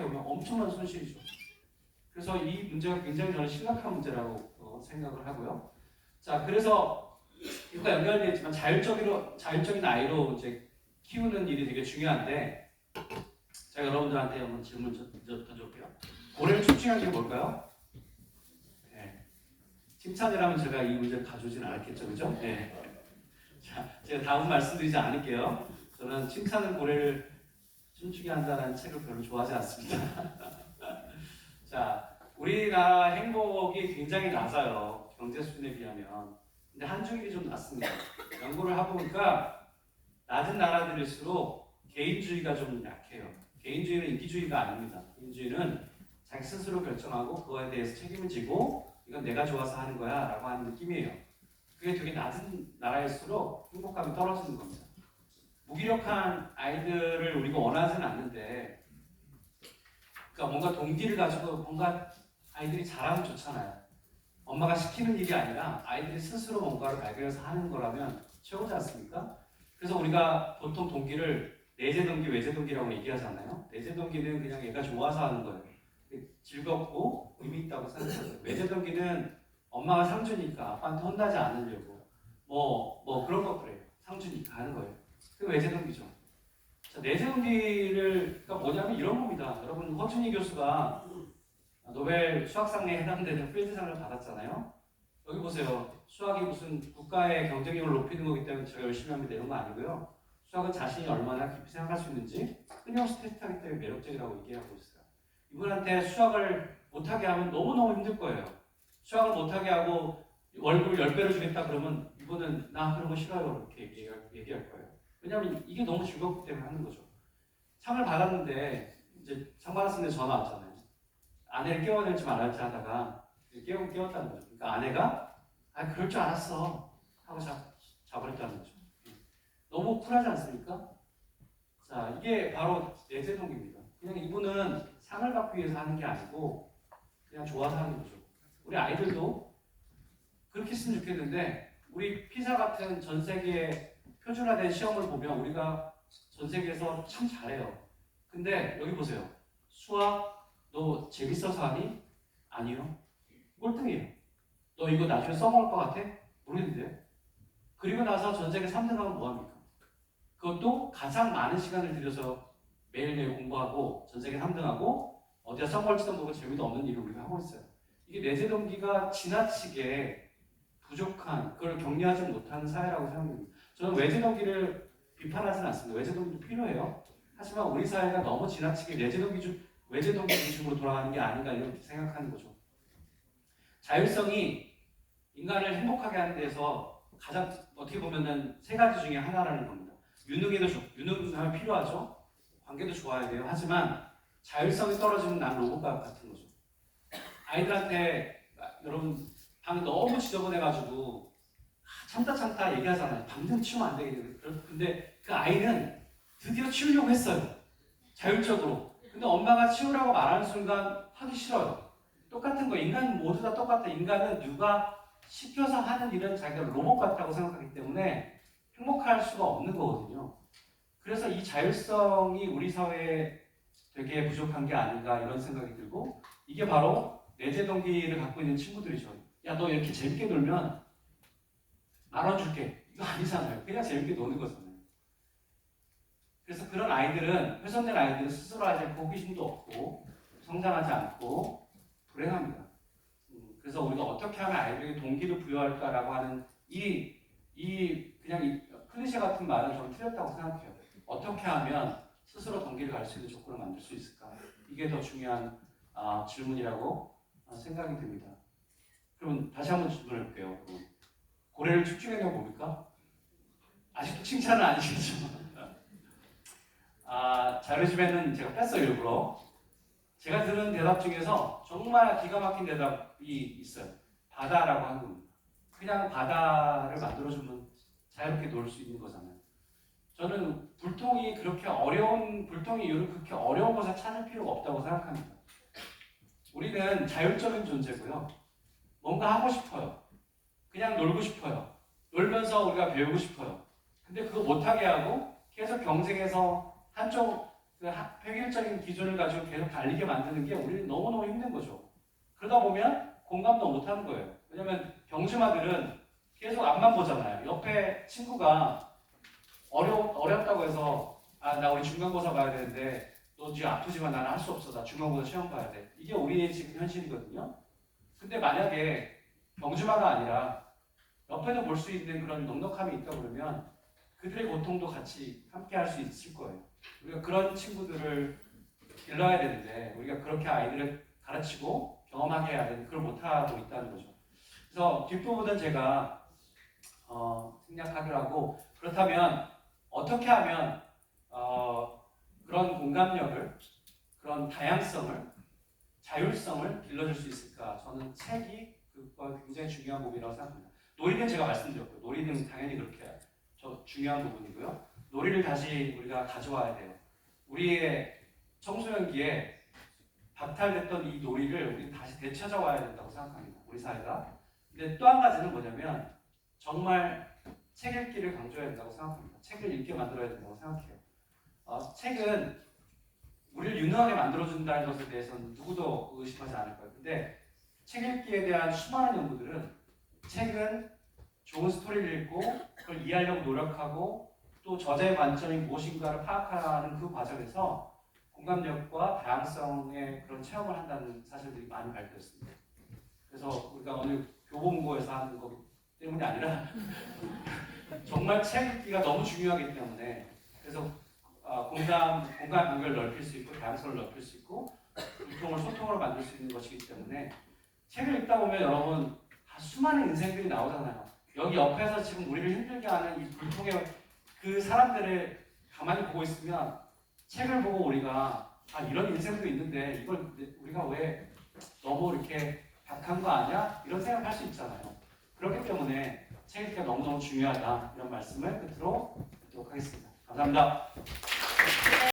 보면 엄청난 손실이죠. 그래서 이 문제가 굉장히 저는 심각한 문제라고 생각을 하고요. 자, 그래서 이거가 연결되어 있지만 자율적인 아이로 이제 키우는 일이 되게 중요한데, 제가 여러분들한테 한번 질문 던져볼게요. 고래를 춤추는 게 뭘까요? 네. 칭찬이라면 제가 이 문제를 가져오진 않았겠죠, 그죠? 네. 자, 제가 다음 말씀드리지 않을게요. 저는 칭찬은 고래를 춤추게 한다는 책을 별로 좋아하지 않습니다. 자, 우리나라 행복이 굉장히 낮아요. 경제 수준에 비하면. 근데 한중일이 좀 낮습니다. 연구를 해보니까 낮은 나라들일수록 개인주의가 좀 약해요. 개인주의는 인기주의가 아닙니다. 개인주의는 자기 스스로 결정하고 그거에 대해서 책임을 지고 이건 내가 좋아서 하는 거야 라고 하는 느낌이에요. 그게 되게 낮은 나라일수록 행복감이 떨어지는 겁니다. 무기력한 아이들을 우리가 원하지는 않는데, 그러니까 뭔가 동기를 가지고 뭔가 아이들이 잘하면 좋잖아요. 엄마가 시키는 일이 아니라 아이들이 스스로 뭔가를 발견해서 하는 거라면 최고지 않습니까? 그래서 우리가 보통 동기를 내재 동기, 외재 동기라고 얘기하잖아요. 내재 동기는 그냥 얘가 좋아서 하는 거예요. 즐겁고 의미 있다고 생각해요. 외재 동기는 엄마가 상주니까 아빠한테 혼나지 않으려고 뭐 그런 것들이에요. 상주니까 하는 거예요. 그게 외재 동기죠. 자, 내재 동기가 뭐냐면 이런 겁니다. 여러분, 허준희 교수가 노벨 수학상에 해당되는 필드상을 받았잖아요. 여기 보세요. 수학이 무슨 국가의 경쟁력을 높이는 거기 때문에 제가 열심히 하면 되는 거 아니고요. 수학은 자신이 얼마나 깊이 생각할 수 있는지 끊임없이 테스트하기 때문에 매력적이라고 얘기하고 있어요. 이분한테 수학을 못하게 하면 너무너무 힘들 거예요. 수학을 못하게 하고 월급을 10배로 주겠다 그러면 이분은 나 그런 거 싫어요 이렇게 얘기할 거예요. 왜냐하면 이게 너무 즐겁기 때문에 하는 거죠. 상을 받았는데 이제 상 받았는데 전화 왔잖아요. 아내를 깨워낼지 말할지 하다가 깨웠다는 거죠. 그러니까 아내가 그럴 줄 알았어 하고 잡아버렸다는 거죠. 너무 쿨하지 않습니까? 자, 이게 바로 내재 동기입니다. 그냥 이분은 상을 받기 위해서 하는 게 아니고 그냥 좋아서 하는 거죠. 우리 아이들도 그렇게 했으면 좋겠는데, 우리 피사 같은 전 세계 표준화된 시험을 보면 우리가 전 세계에서 참 잘해요. 근데 여기 보세요. 수학 너 재밌어서 하니? 아니요. 꼴등이에요. 너 이거 나중에 써먹을 것 같아? 모르겠는데. 그리고 나서 전 세계 3등하면 뭐합니까? 그것도 가장 많은 시간을 들여서 매일매일 공부하고 전 세계 3등하고 어디가 써먹을지도 모르고 재미도 없는 일을 우리가 하고 있어요. 이게 내재 동기가 지나치게 부족한, 그걸 격려하지 못하는 사회라고 생각합니다. 저는 외재 동기를 비판하지는 않습니다. 외재 동기도 필요해요. 하지만 우리 사회가 너무 지나치게 외재 동기 중심으로 돌아가는 게 아닌가 이렇게 생각하는 거죠. 자율성이 인간을 행복하게 하는 데서 가장 어떻게 보면은 세 가지 중에 하나라는 겁니다. 유능하면 필요하죠. 관계도 좋아야 돼요. 하지만 자율성이 떨어지면 난 로봇 같은 거죠. 아이들한테 여러분 방이 너무 지저분해가지고 참다 얘기하잖아요. 방금 치우면 안 되겠는데. 근데 그 아이는 드디어 치우려고 했어요. 자율적으로. 근데 엄마가 치우라고 말하는 순간 하기 싫어요. 똑같은 거. 인간은 모두 다 똑같아. 인간은 누가 시켜서 하는 일은 자기가 로봇 같다고 생각하기 때문에 행복할 수가 없는 거거든요. 그래서 이 자율성이 우리 사회에 되게 부족한 게 아닌가 이런 생각이 들고, 이게 바로 내재 동기를 갖고 있는 친구들이죠. 야, 너 이렇게 재밌게 놀면 10,000원 줄게. 이거 아니잖아요. 그냥 재밌게 노는 거잖아요. 그래서 그런 아이들은, 훼손된 아이들은 스스로 하지 않고 호기심도 없고 성장하지 않고 불행합니다. 그래서 우리가 어떻게 하면 아이들에게 동기를 부여할까라고 하는 그냥 이 클리셰 같은 말은 저는 틀렸다고 생각해요. 어떻게 하면 스스로 동기를 갈 수 있는 조건을 만들 수 있을까? 이게 더 중요한 질문이라고 생각이 듭니다. 그럼 다시 한번 질문해 볼게요. 고래를 춤추게 되면 뭡니까? 아직도 칭찬은 아니시죠? 자료집에는 제가 뺐어요, 일부러. 제가 들은 대답 중에서 정말 기가 막힌 대답이 있어요. 바다라고 하는 겁니다. 그냥 바다를 만들어주면 자유롭게 놀 수 있는 거잖아요. 저는 불통이 그렇게 어려운 것을 찾을 필요가 없다고 생각합니다. 우리는 자율적인 존재고요. 뭔가 하고 싶어요. 그냥 놀고 싶어요. 놀면서 우리가 배우고 싶어요. 근데 그거 못하게 하고 계속 경쟁해서 한쪽 그 획일적인 기준을 가지고 계속 달리게 만드는 게 우리는 너무너무 힘든 거죠. 그러다 보면 공감도 못하는 거예요. 왜냐면 병심아들은 계속 앞만 보잖아요. 옆에 친구가 어렵다고 해서 나 우리 중간고사 봐야 되는데 너 지금 아프지만 나는 할 수 없어. 나 중간고사 시험 봐야 돼. 이게 우리의 지금 현실이거든요. 근데 만약에 병심아가 아니라 옆에서 볼 수 있는 그런 넉넉함이 있다 그러면 그들의 고통도 같이 함께 할 수 있을 거예요. 우리가 그런 친구들을 길러야 되는데 우리가 그렇게 아이들을 가르치고 경험하게 해야 되는데 그걸 못하고 있다는 거죠. 그래서 뒷부분은 제가 생략하기로 하고 그렇다면 어떻게 하면 그런 공감력을 그런 다양성을 자율성을 길러줄 수 있을까? 저는 책이 그거 굉장히 중요한 부분이라고 생각합니다. 놀이는 제가 말씀드렸고요. 놀이는 당연히 그렇게 중요한 부분이고요. 놀이를 다시 우리가 가져와야 돼요. 우리의 청소년기에 박탈됐던 이 놀이를 우리 다시 되찾아와야 된다고 생각합니다. 우리 사회가. 근데 또 한 가지는 뭐냐면 정말 책 읽기를 강조해야 된다고 생각합니다. 책을 읽게 만들어야 된다고 생각해요. 책은 우리를 유능하게 만들어준다는 것에 대해서는 누구도 의심하지 않을 거예요. 근데 책 읽기에 대한 수많은 연구들은 책은 좋은 스토리를 읽고 그걸 이해하려고 노력하고 또 저자의 관점이 무엇인가를 파악하는 그 과정에서 공감력과 다양성의 그런 체험을 한다는 사실들이 많이 발표됐습니다. 그래서 우리가 오늘 교보문고에서 하는 것 때문이 아니라 정말 책 읽기가 너무 중요하기 때문에 그래서 공감 관계를 넓힐 수 있고 다양성을 넓힐 수 있고 불통을 소통으로 만들 수 있는 것이기 때문에 책을 읽다 보면 여러분 수많은 인생들이 나오잖아요. 여기 옆에서 지금 우리를 힘들게 하는 이 불통의 그 사람들을 가만히 보고 있으면 책을 보고 우리가 이런 인생도 있는데 이걸 우리가 왜 너무 이렇게 약한 거 아니야? 이런 생각할 수 있잖아요. 그렇기 때문에 책 읽기가 너무너무 중요하다 이런 말씀을 끝으로 드리도록 하겠습니다. 감사합니다.